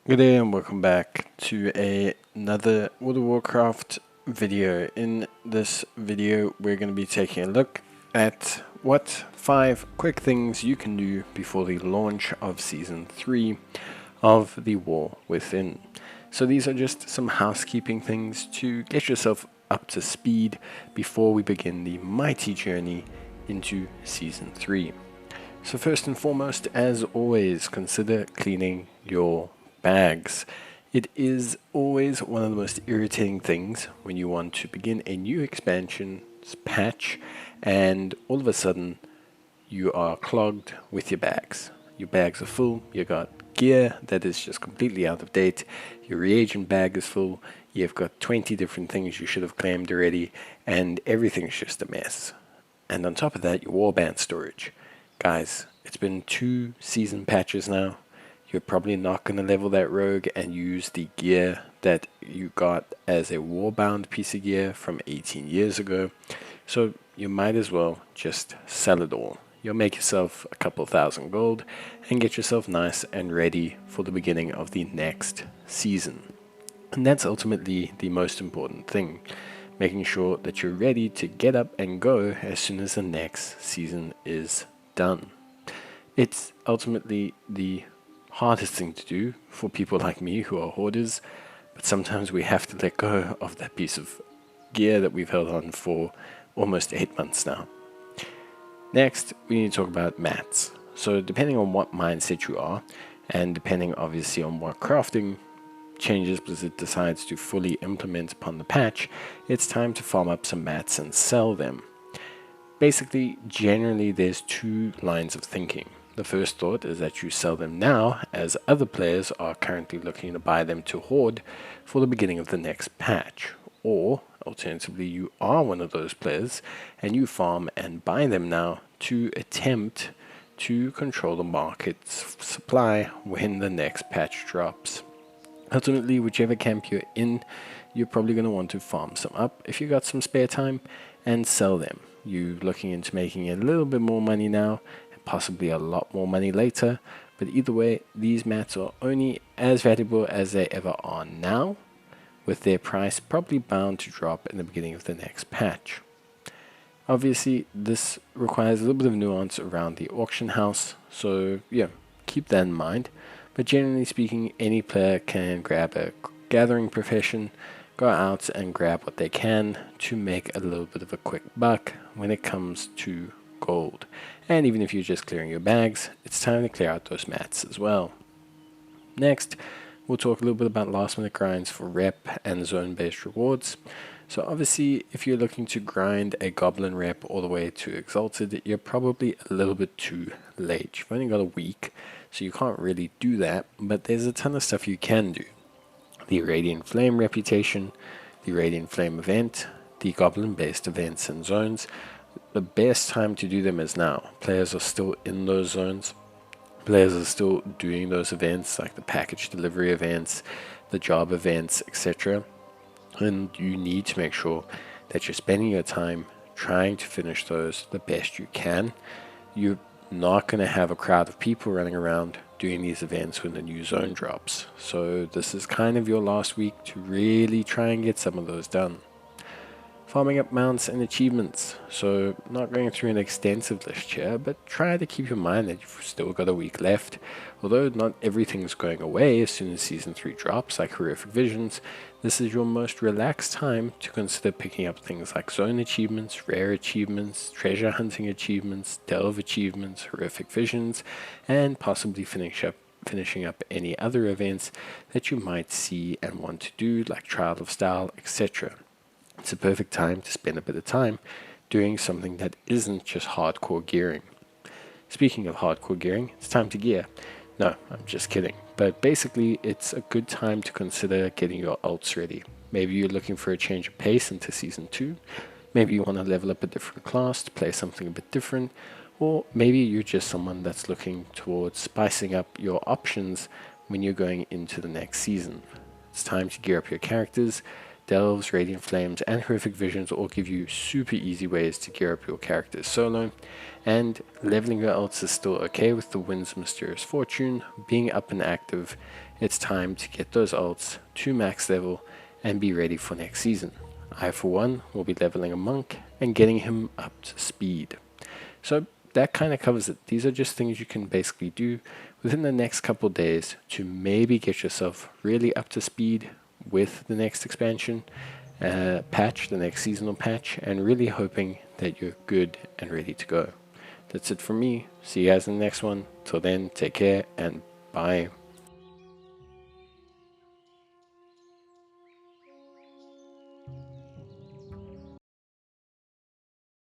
Good day and welcome back to another World of Warcraft video. In this video, we're going to be taking a look at what 5 quick things you can do before the launch of Season 3 of the War Within. So these are just some housekeeping things to get yourself up to speed before we begin the mighty journey into Season 3. So first and foremost, as always, consider cleaning your bags. It is always one of the most irritating things when you want to begin a new expansion patch and all of a sudden you are clogged with your bags. Your bags are full, you got gear that is just completely out of date, your reagent bag is full, you've got 20 different things you should have claimed already, and everything's just a mess. And on top of that, your warband storage. Guys, it's been 2 season patches now. You're probably not going to level that rogue and use the gear that you got as a warbound piece of gear from 18 years ago. So you might as well just sell it all. You'll make yourself a couple thousand gold and get yourself nice and ready for the beginning of the next season. And that's ultimately the most important thing. Making sure that you're ready to get up and go as soon as the next season is done. It's ultimately the hardest thing to do for people like me who are hoarders, but sometimes we have to let go of that piece of gear that we've held on for almost 8 months now. Next, we need to talk about mats. So depending on what mindset you are, and depending obviously on what crafting changes Blizzard decides to fully implement upon the patch, it's time to farm up some mats and sell them. Basically, generally there's 2 lines of thinking. The first thought is that you sell them now, as other players are currently looking to buy them to hoard for the beginning of the next patch. Or, alternatively, you are one of those players, and you farm and buy them now to attempt to control the market's supply when the next patch drops. Ultimately, whichever camp you're in, you're probably going to want to farm some up if you got some spare time and sell them. You're looking into making a little bit more money now, possibly a lot more money later, but either way, these mats are only as valuable as they ever are now, with their price probably bound to drop in the beginning of the next patch. Obviously, this requires a little bit of nuance around the auction house, so yeah, keep that in mind. But generally speaking, any player can grab a gathering profession, go out and grab what they can to make a little bit of a quick buck when it comes to gold. And even if you're just clearing your bags, it's time to clear out those mats as well. Next, we'll talk a little bit about last minute grinds for rep and zone based rewards. So obviously, if you're looking to grind a goblin rep all the way to exalted, you're probably a little bit too late. You've only got a week, so you can't really do that, but there's a ton of stuff you can do. The Radiant Flame reputation, the Radiant Flame event, the goblin based events and zones. The best time to do them is now. Players are still in those zones. Players are still doing those events like the package delivery events, the job events, etc. And you need to make sure that you're spending your time trying to finish those the best you can. You're not going to have a crowd of people running around doing these events when the new zone drops. So this is kind of your last week to really try and get some of those done. Farming up mounts and achievements. So not going through an extensive list here, but try to keep in mind that you've still got a week left. Although not everything's going away as soon as Season 3 drops, like Horrific Visions, this is your most relaxed time to consider picking up things like zone achievements, rare achievements, treasure hunting achievements, delve achievements, Horrific Visions, and possibly finishing up any other events that you might see and want to do, like Trial of Style, etc. It's a perfect time to spend a bit of time doing something that isn't just hardcore gearing. Speaking of hardcore gearing, it's time to gear. No, I'm just kidding. But basically, it's a good time to consider getting your ults ready. Maybe you're looking for a change of pace into Season 2. Maybe you want to level up a different class to play something a bit different. Or maybe you're just someone that's looking towards spicing up your options when you're going into the next season. It's time to gear up your characters. Delves, Radiant Flames, and Horrific Visions all give you super easy ways to gear up your characters solo, and leveling your ults is still okay with the Winds of Mysterious Fortune. Being up and active it's time to get those alts to max level and be ready for next season. I, for one, will be leveling a monk and getting him up to speed. So that kind of covers it. These are just things you can basically do within the next couple days to maybe get yourself really up to speed with the next expansion patch, the next seasonal patch, and really hoping that you're good and ready to go. That's it from me. See you guys in the next one. Till then, take care and bye.